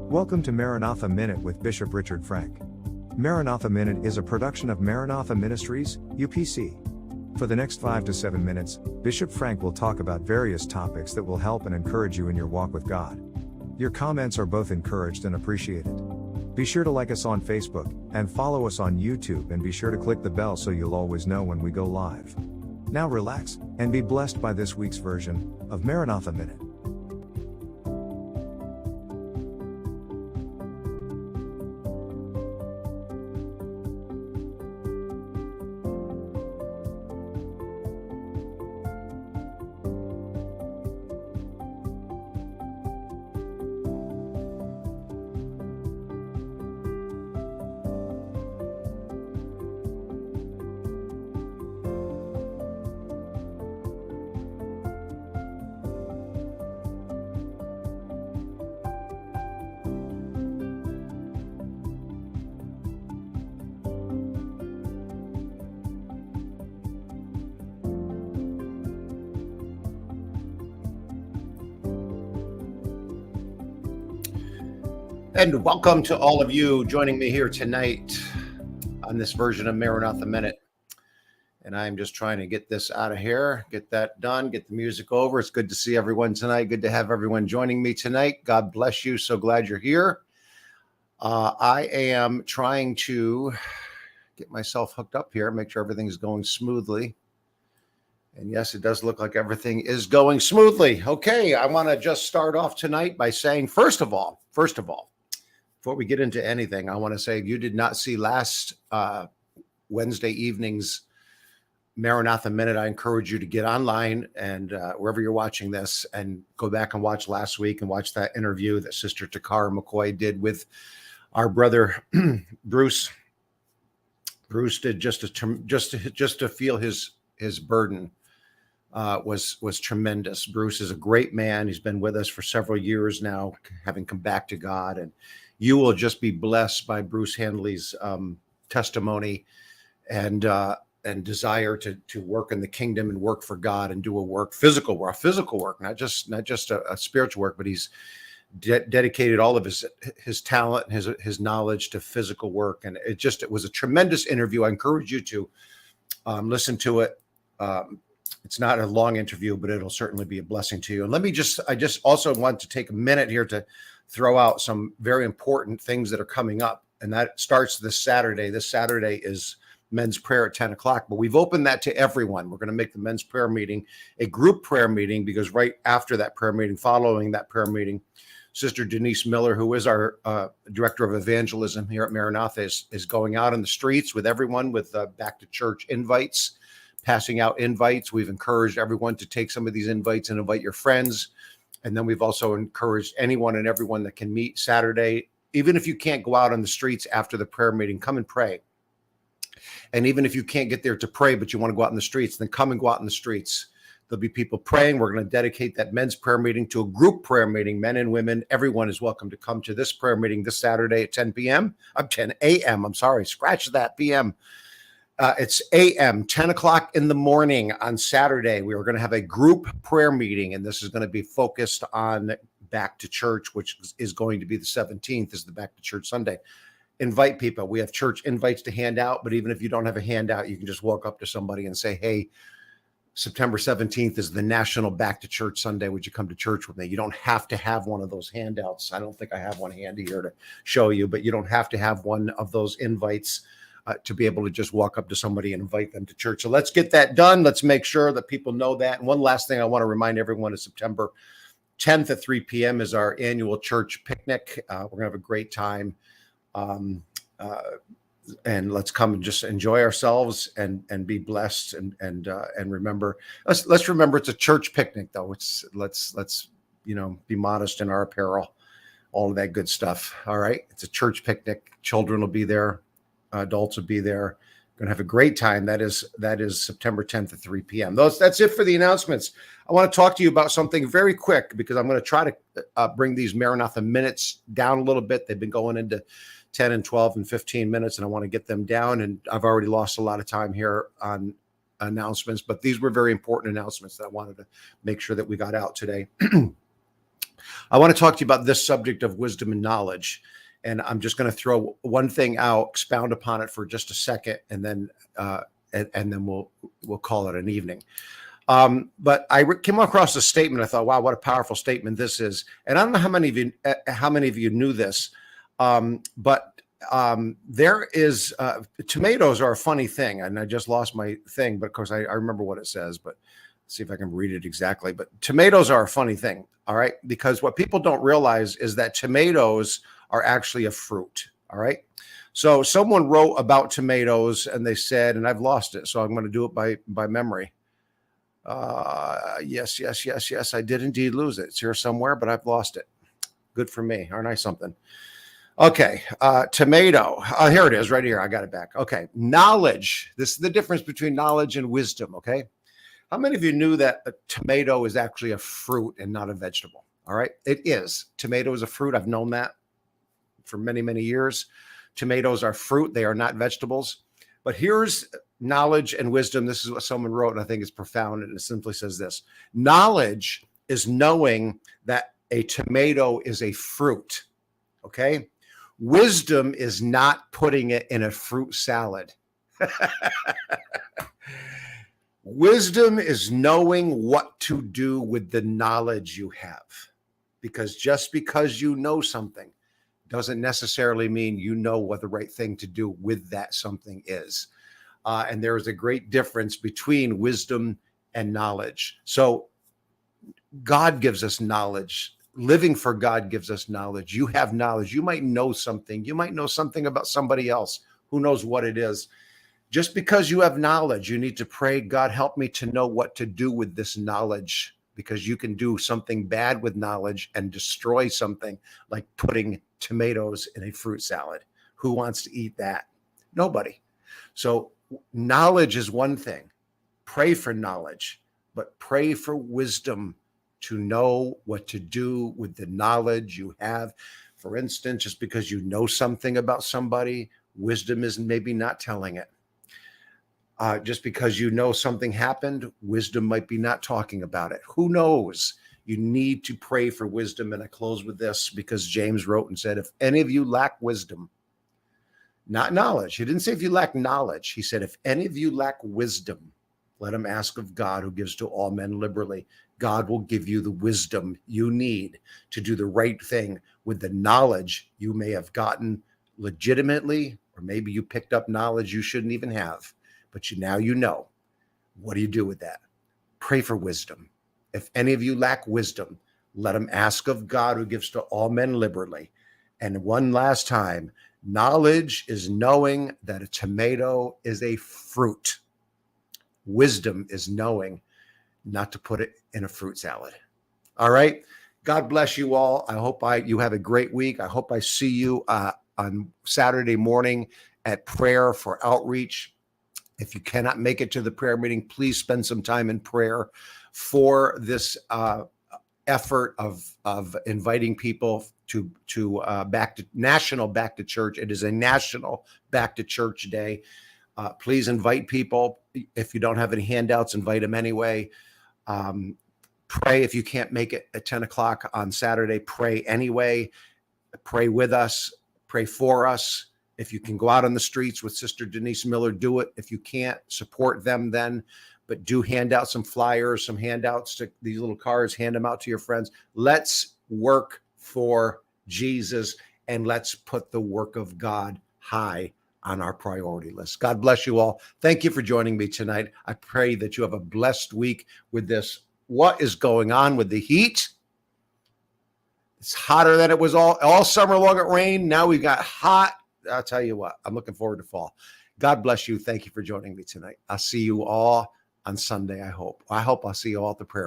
Welcome to Maranatha Minute with Bishop Richard Frank. Maranatha Minute is a production of Maranatha Ministries, UPC. For the next 5 to 7 minutes, Bishop Frank will talk about various topics that will help and encourage you in your walk with God. Your comments are both encouraged and appreciated. Be sure to like us on Facebook, and follow us on YouTube, and be sure to click the bell so you'll always know when we go live. Now relax, and be blessed by this week's version of Maranatha Minute. And welcome to all of you joining me here tonight on this version of Maranatha Minute. And I'm just trying to get this out of here, get that done, get the music over. It's good to see everyone tonight. Good to have everyone joining me tonight. God bless you. So glad you're here. I am trying to get myself hooked up here, make sure everything's going smoothly. And yes, it does look like everything is going smoothly. Okay, I want to just start off tonight by saying, first of all, before we get into anything, I want to say if you did not see last Wednesday evening's Maranatha Minute, I encourage you to get online and wherever you're watching this and go back and watch last week and watch that interview that Sister Takara McCoy did with our brother Bruce. Bruce did just to feel his burden was tremendous. Bruce is a great man. He's been with us for several years now, having come back to God, and you will just be blessed by Bruce Handley's testimony and desire to work in the kingdom and work for God and do physical work, not just a spiritual work, but he's dedicated all of his talent and his knowledge to physical work. And it was a tremendous interview. I encourage you to listen to it. It's not a long interview, but it'll certainly be a blessing to you. And I just also want to take a minute here to throw out some very important things that are coming up. And that starts this Saturday. This Saturday is men's prayer at 10 o'clock, but we've opened that to everyone. We're going to make the men's prayer meeting a group prayer meeting, because right after that prayer meeting, following that prayer meeting, Sister Denise Miller, who is our director of evangelism here at Maranatha, is going out in the streets with everyone with back to church invites, passing out invites. We've encouraged everyone to take some of these invites and invite your friends. And then we've also encouraged anyone and everyone that can meet Saturday. Even if you can't go out on the streets after the prayer meeting, come and pray. And even if you can't get there to pray, but you want to go out in the streets, then come and go out in the streets. There'll be people praying. We're going to dedicate that men's prayer meeting to a group prayer meeting. Men and women, everyone is welcome to come to this prayer meeting this Saturday at 10 a.m. I'm sorry, scratch that PM. It's a.m., 10 o'clock in the morning on Saturday. We are going to have a group prayer meeting, and this is going to be focused on Back to Church, which is going to be the 17th, is the Back to Church Sunday. Invite people. We have church invites to hand out, but even if you don't have a handout, you can just walk up to somebody and say, hey, September 17th is the National Back to Church Sunday. Would you come to church with me? You don't have to have one of those handouts. I don't think I have one handy here to show you, but you don't have to have one of those invites to be able to just walk up to somebody and invite them to church. So let's get that done. Let's make sure that people know that. And one last thing I want to remind everyone is September 10th at 3 p.m. is our annual church picnic. We're going to have a great time. And let's come and just enjoy ourselves and be blessed and remember. Let's remember it's a church picnic, though. Let's be modest in our apparel, all of that good stuff. All right, it's a church picnic. Children will be there. Adults will be there. Going to have a great time. That is September 10th at 3 p.m. That's it for the announcements. I want to talk to you about something very quick, because I'm going to try to bring these Maranatha minutes down a little bit. They've been going into 10 and 12 and 15 minutes, and I want to get them down. And I've already lost a lot of time here on announcements, but these were very important announcements that I wanted to make sure that we got out today. I want to talk to you about this subject of wisdom and knowledge. And I'm just going to throw one thing out, expound upon it for just a second, and then we'll call it an evening. But I came across a statement. I thought, wow, what a powerful statement this is. And I don't know how many of you knew this, but there is tomatoes are a funny thing. And I just lost my thing, but of course I remember what it says, but let's see if I can read it exactly. But tomatoes are a funny thing. All right. Because what people don't realize is that tomatoes are actually a fruit. All right. So someone wrote about tomatoes and they said, and I've lost it, so I'm going to do it by memory. Yes. I did indeed lose it. It's here somewhere, but I've lost it. Good for me. Aren't I something? Okay. Tomato. Here it is right here. I got it back. Okay. Knowledge. This is the difference between knowledge and wisdom. Okay. How many of you knew that a tomato is actually a fruit and not a vegetable? All right. It is. Tomato is a fruit. I've known that for many, many years. Tomatoes are fruit. They are not vegetables. But here's knowledge and wisdom. This is what someone wrote, and I think it's profound. And it simply says this: knowledge is knowing that a tomato is a fruit. Okay. Wisdom is not putting it in a fruit salad. Wisdom is knowing what to do with the knowledge you have. Because just because you know something doesn't necessarily mean you know what the right thing to do with that something is. And there is a great difference between wisdom and knowledge. So God gives us knowledge. Living for God gives us knowledge. You have knowledge. You might know something. You might know something about somebody else. Who knows what it is? Just because you have knowledge, you need to pray, God, help me to know what to do with this knowledge, because you can do something bad with knowledge and destroy something, like putting tomatoes in a fruit salad. Who wants to eat that? Nobody. So knowledge is one thing. Pray for knowledge, but pray for wisdom to know what to do with the knowledge you have. For instance, just because you know something about somebody, wisdom is maybe not telling it. Just because you know something happened, wisdom might be not talking about it. Who knows? You need to pray for wisdom. And I close with this, because James wrote and said, if any of you lack wisdom, not knowledge. He didn't say if you lack knowledge. He said, if any of you lack wisdom, let him ask of God, who gives to all men liberally. God will give you the wisdom you need to do the right thing with the knowledge you may have gotten legitimately, or maybe you picked up knowledge you shouldn't even have. But now you know. What do you do with that? Pray for wisdom. If any of you lack wisdom, let him ask of God, who gives to all men liberally. And one last time, knowledge is knowing that a tomato is a fruit. Wisdom is knowing not to put it in a fruit salad. All right. God bless you all. I hope you have a great week. I hope I see you on Saturday morning at prayer for outreach. If you cannot make it to the prayer meeting, please spend some time in prayer for this effort of inviting people to national Back to Church. It is a national Back to Church day. Please invite people. If you don't have any handouts, invite them anyway. Pray if you can't make it at 10 o'clock on Saturday. Pray anyway. Pray with us. Pray for us. If you can go out on the streets with Sister Denise Miller, do it. If you can't, support them then. But do hand out some flyers, some handouts to these little cards. Hand them out to your friends. Let's work for Jesus, and let's put the work of God high on our priority list. God bless you all. Thank you for joining me tonight. I pray that you have a blessed week with this. What is going on with the heat? It's hotter than it was all summer long. It rained. Now we've got hot. I'll tell you what, I'm looking forward to fall. God bless you. Thank you for joining me tonight. I'll see you all on Sunday, I hope. I hope I'll see you all at the prayer